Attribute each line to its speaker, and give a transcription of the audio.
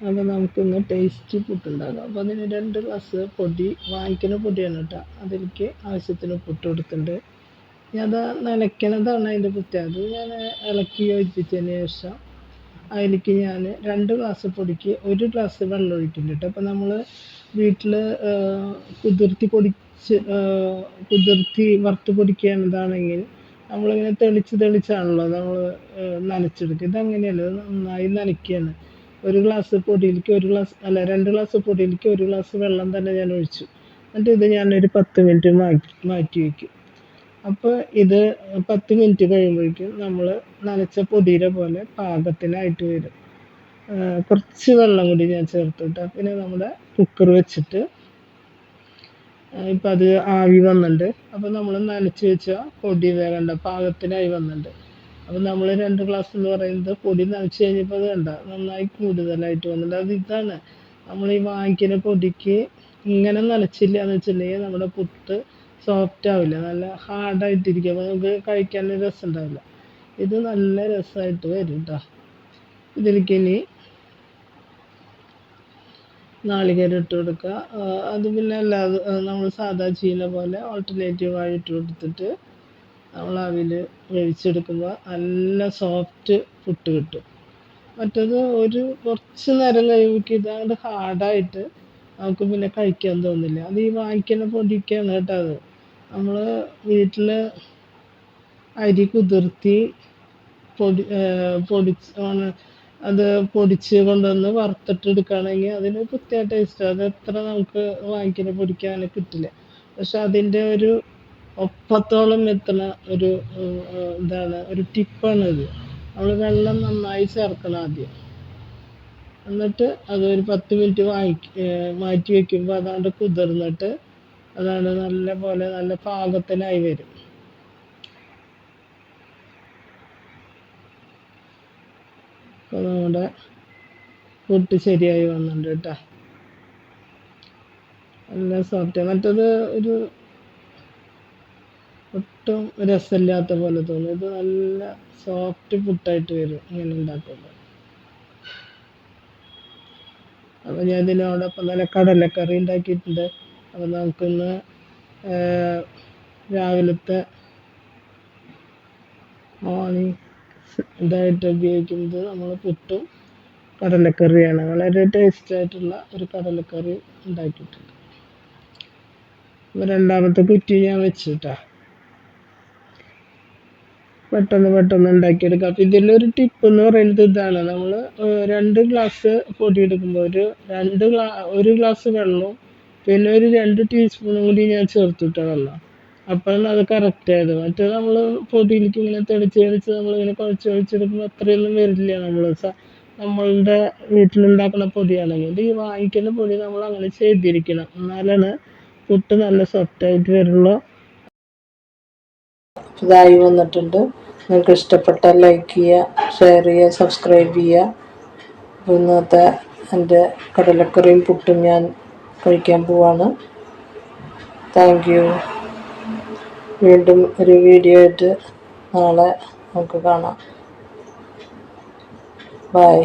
Speaker 1: അപ്പോൾ നമുക്കിന്ന് ടേസ്റ്റി പുട്ടുണ്ടാക്കാം. അപ്പോൾ അതിന് 2 ഗ്ലാസ് പൊടി, വാങ്ങിക്കുന്ന പൊടിയാണ് കേട്ടോ. അതിലേക്ക് ആവശ്യത്തിന് ഉപ്പിട്ട് കൊടുത്തിട്ടുണ്ട്. അത് നനയ്ക്കണതാണ് അതിൻ്റെ പ്രത്യേകത. അത് ഞാൻ ഇളക്കി യോജിപ്പിച്ചതിന് ശേഷം അതിലേക്ക് ഞാൻ 2 ഗ്ലാസ് പൊടിക്ക് 1 ഗ്ലാസ് വെള്ളം ഒഴിക്കുന്നുണ്ട്. അപ്പോൾ നമ്മൾ വീട്ടിൽ കുതിർത്തി വറുത്ത് പൊടിക്കുകയാണെന്നാണെങ്കിൽ നമ്മളിങ്ങനെ തെളിച്ചാണല്ലോ നമ്മൾ നനച്ചെടുക്കുക. ഇതങ്ങനെയല്ല, ഇത് നന്നായി നനയ്ക്കുകയാണ്. 1 ഗ്ലാസ് പൊടിയിലേക്ക് 1 ഗ്ലാസ് അല്ല 2 ഗ്ലാസ് പൊടിയിലേക്ക് 1 ഗ്ലാസ് വെള്ളം തന്നെ ഞാൻ ഒഴിച്ചു. എന്നിട്ട് ഇത് ഞാനൊരു 10 മിനിറ്റ് മാറ്റി വയ്ക്കും. അപ്പോൾ ഇത് 10 മിനിറ്റ് കഴിയുമ്പോഴേക്കും നമ്മൾ നനച്ച പൊടിയുടെ പോലെ പാകത്തിനായിട്ട് വരും. കുറച്ച് വെള്ളം കൂടി ഞാൻ ചേർത്തിട്ട് പിന്നെ നമ്മുടെ കുക്കർ വെച്ചിട്ട് ഇപ്പം അത് ആവി വന്നിട്ടുണ്ട്. അപ്പോൾ നമ്മൾ നനച്ച് വെച്ച പൊടി വേണ്ട പാകത്തിനായി വന്നിട്ടുണ്ട്. അപ്പോൾ നമ്മൾ 2 ഗ്ലാസ് എന്ന് പറയുന്നത് പൊടി നനച്ച് കഴിഞ്ഞപ്പോൾ അത് വേണ്ട നന്നായി കൂടുതലായിട്ട് വന്നിട്ടുണ്ട്. അത് ഇതാണ് നമ്മൾ ഈ വാങ്ങിക്കുന്ന പൊടിക്ക് ഇങ്ങനെ നനച്ചില്ല എന്ന് വെച്ചിട്ടുണ്ടെങ്കിൽ നമ്മുടെ പുട്ട് സോഫ്റ്റ് ആവില്ല, നല്ല ഹാർഡായിട്ടിരിക്കും. അപ്പോൾ നമുക്ക് കഴിക്കാൻ രസം ഉണ്ടാവില്ല. ഇത് നല്ല രസമായിട്ട് വരും കേട്ടോ. ഇതിലേക്ക് ഇനി നാളികേരം ഇട്ട് കൊടുക്കുക. അത് പിന്നെ അല്ലാതെ നമ്മൾ സാധാ ചെയ്യുന്ന പോലെ ഓൾട്ടർനേറ്റീവായി ഇട്ട് കൊടുത്തിട്ട് നമ്മൾ അവിൽ വേവിച്ചെടുക്കുമ്പോൾ നല്ല സോഫ്റ്റ് പുട്ട് കിട്ടും. മറ്റത് കുറച്ച് നേരം കഴിയുമ്പോൾ ഇതാണ്ട് ഹാർഡായിട്ട് നമുക്ക് പിന്നെ കഴിക്കാൻ തോന്നില്ല. അത് ഈ വാങ്ങിക്കുന്ന പൊടിക്കാണ് കേട്ടോ. അത് നമ്മൾ വീട്ടിൽ അരി കുതിർത്തി അത് പൊടിച്ച് കൊണ്ടുവന്ന് വറുത്തിട്ട് എടുക്കുകയാണെങ്കിൽ അതിന് പ്രത്യേക ടേസ്റ്റ്. അത് എത്ര നമുക്ക് വാങ്ങിക്കുന്ന പൊടിക്കാൻ അങ്ങനെ കിട്ടില്ല. പക്ഷെ അതിൻ്റെ ഒരു ഒപ്പത്തോളം എത്തുന്ന ഒരു ഒരു ടിപ്പാണിത്. നമ്മൾ വെള്ളം നന്നായി ചേർക്കണം ആദ്യം. എന്നിട്ട് അതൊരു 10 മിനിറ്റ് മാറ്റി വയ്ക്കുമ്പോൾ അതാണ്ട് കുതിർന്നിട്ട് അതാണ് നല്ല പാകത്തിനായി വരും. അപ്പോൾ നമ്മുടെ പുട്ട് ശരിയായി വന്നിട്ടുണ്ട് കേട്ടോ. നല്ല സോഫ്റ്റ്. മറ്റത് ഒട്ടും രസമില്ലാത്ത പോലെ തോന്നും. ഇത് നല്ല സോഫ്റ്റ് പുട്ടായിട്ട് വരും ഇങ്ങനെ ഉണ്ടാക്കുമ്പോൾ. അപ്പോൾ ഞാൻ ഇതിനോടൊപ്പം നല്ല കടലക്കറി ഉണ്ടാക്കിയിട്ടുണ്ട്. അപ്പോൾ നമുക്കിന്ന് രാവിലത്തെ മോർണിംഗ് ഇതായിട്ട് ഉപയോഗിക്കുന്നത് നമ്മൾ പുട്ടും കടലക്കറിയാണ്. വളരെ ടേസ്റ്റായിട്ടുള്ള ഒരു കടലക്കറി ഉണ്ടാക്കിയിട്ടുണ്ട്. അപ്പോൾ രണ്ടാമത്തെ കുറ്റി ഞാൻ വെച്ചിട്ടാ പെട്ടെന്ന് ഉണ്ടാക്കിയെടുക്കാം. അപ്പോൾ ഇതിലൊരു ടിപ്പ് എന്ന് പറയുന്നത് ഇതാണ്. നമ്മൾ 2 ഗ്ലാസ് പൊടി എടുക്കുമ്പോൾ 1 ഗ്ലാസ് വെള്ളവും പിന്നെ 2 ടീസ്പൂണും കൂടി ഞാൻ ചേർത്തിട്ട വെള്ളം. അപ്പോഴാണ് അത് കറക്റ്റ് ആയത്. മറ്റേ നമ്മൾ പൊടിയിലേക്ക് ഇങ്ങനെ തെളിച്ച് നമ്മളിങ്ങനെ കുഴച്ചെടുക്കുമ്പോൾ അത്രയൊന്നും വരില്ല. നമ്മളുടെ വീട്ടിലുണ്ടാക്കുന്ന പൊടിയാണെങ്കിൽ ഈ വാങ്ങിക്കുന്ന പൊടി നമ്മൾ അങ്ങനെ ചെയ്തിരിക്കണം. എന്നാലാണ് പുട്ട് നല്ല സോഫ്റ്റായിട്ട് വരുള്ളൂ. ഇതായി വന്നിട്ടുണ്ട്. നിങ്ങൾക്ക് ഇഷ്ടപ്പെട്ടാൽ ലൈക്ക് ചെയ്യുക, ഷെയർ ചെയ്യുക, സബ്സ്ക്രൈബ് ചെയ്യുക. ഇന്നത്തെ എൻ്റെ കടലക്കറിയും പുട്ടും ഞാൻ കഴിക്കാൻ പോവാണ്. Thank you. വീണ്ടും ഒരു വീഡിയോ ആയിട്ട് നാളെ നമുക്ക് കാണാം. ബൈ.